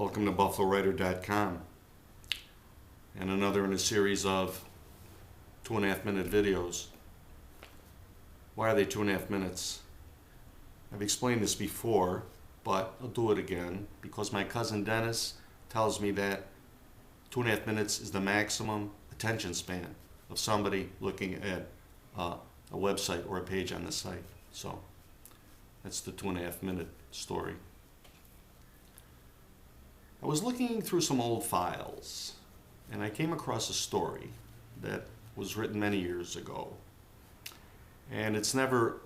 Welcome to BuffaloWriter.com and another in a series of 2.5 minute videos. Why are they 2.5 minutes? I've explained this before, but I'll do it again because my cousin Dennis tells me that 2.5 minutes is the maximum attention span of somebody looking at a website or a page on the site. So that's the 2.5 minute story. I was looking through some old files and I came across a story that was written many years ago, and it's never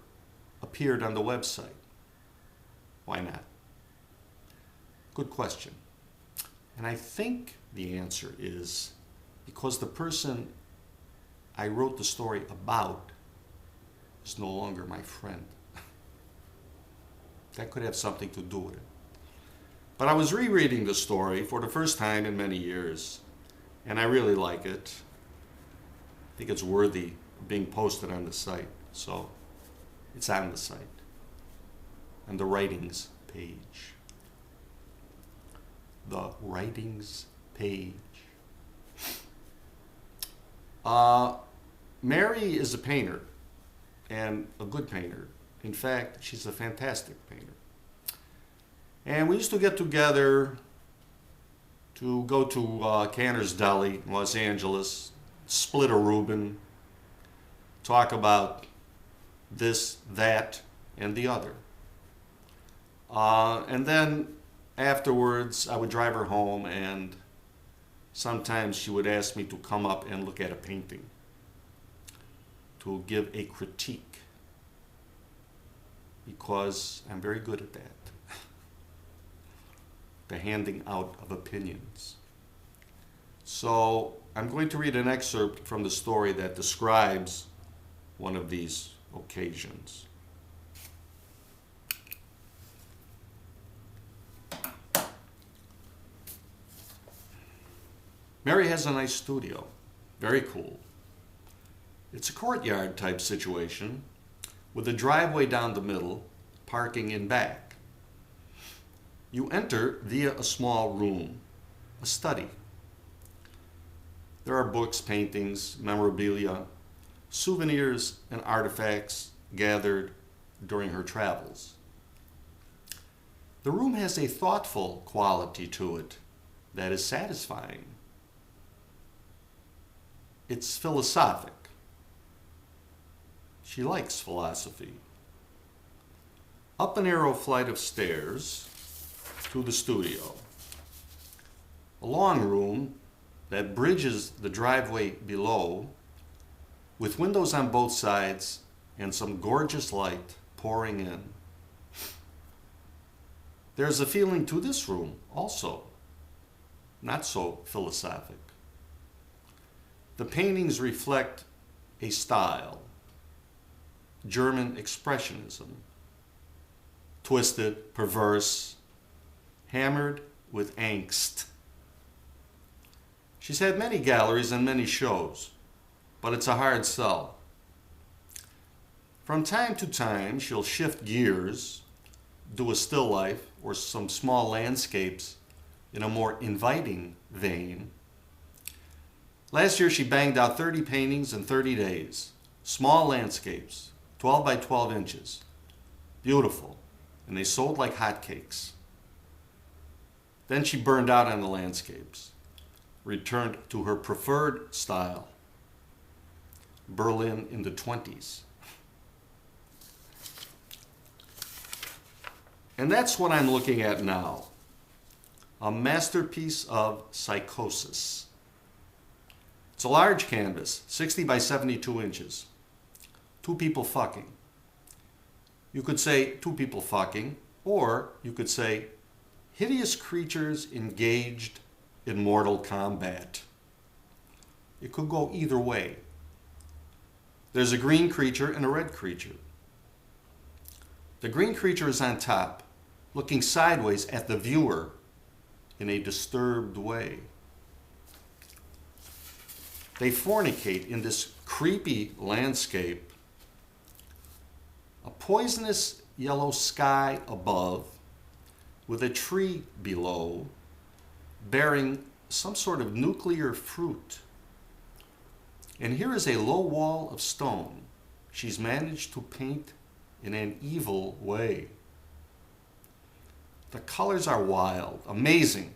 appeared on the website. Why not? Good question. And I think the answer is because the person I wrote the story about is no longer my friend. That could have something to do with it. But I was rereading the story for the first time in many years, and I really like it. I think it's worthy of being posted on the site, so it's on the site, on the writings page. The writings page. Mary is a painter, and a good painter. In fact, she's a fantastic painter. And we used to get together to go to Cantors Deli in Los Angeles, split a Reuben, talk about this, that, and the other. And then afterwards, I would drive her home, and sometimes she would ask me to come up and look at a painting, to give a critique, because I'm very good at that. The handing out of opinions. So I'm going to read an excerpt from the story that describes one of these occasions. Mary has a nice studio. Very cool. It's a courtyard type situation with a driveway down the middle, parking in back. You enter via a small room, a study. There are books, paintings, memorabilia, souvenirs, and artifacts gathered during her travels. The room has a thoughtful quality to it that is satisfying. It's philosophic. She likes philosophy. Up a narrow flight of stairs to the studio. A long room that bridges the driveway below with windows on both sides and some gorgeous light pouring in. There's a feeling to this room also, not so philosophic. The paintings reflect a style, German expressionism, twisted, perverse, hammered with angst. She's had many galleries and many shows, but it's a hard sell. From time to time, she'll shift gears, do a still life or some small landscapes in a more inviting vein. Last year, she banged out 30 paintings in 30 days. Small landscapes, 12 by 12 inches. Beautiful, and they sold like hotcakes. Then she burned out on the landscapes, returned to her preferred style, Berlin in the 20s. And that's what I'm looking at now, a masterpiece of psychosis. It's a large canvas, 60 by 72 inches, two people fucking. You could say two people fucking, or you could say hideous creatures engaged in mortal combat. It could go either way. There's a green creature and a red creature. The green creature is on top, looking sideways at the viewer in a disturbed way. They fornicate in this creepy landscape. A poisonous yellow sky above with a tree below bearing some sort of nuclear fruit. And here is a low wall of stone she's managed to paint in an evil way. The colors are wild, amazing.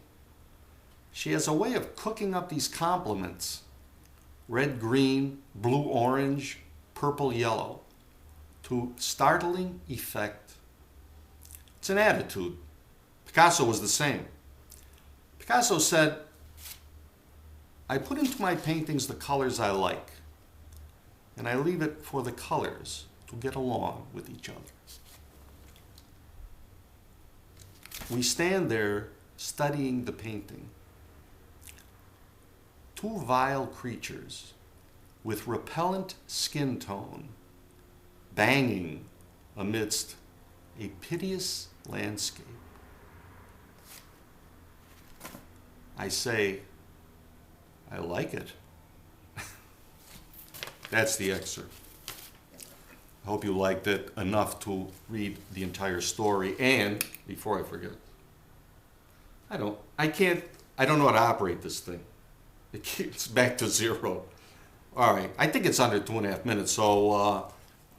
She has a way of cooking up these complements: red, green, blue, orange, purple, yellow, to startling effect. It's an attitude. Picasso was the same. Picasso said, "I put into my paintings the colors I like, and I leave it for the colors to get along with each other." We stand there studying the painting. Two vile creatures with repellent skin tone banging amidst a piteous landscape. I say, I like it. That's the excerpt. I hope you liked it enough to read the entire story. And before I forget, I don't know how to operate this thing. It's back to zero. All right, I think it's under 2.5 minutes, so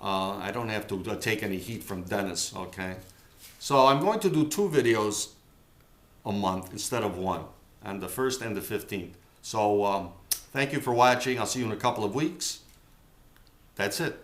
I don't have to take any heat from Dennis, okay? So I'm going to do 2 videos a month instead of 1, on the 1st and the 15th. So thank you for watching. I'll see you in a couple of weeks. That's it.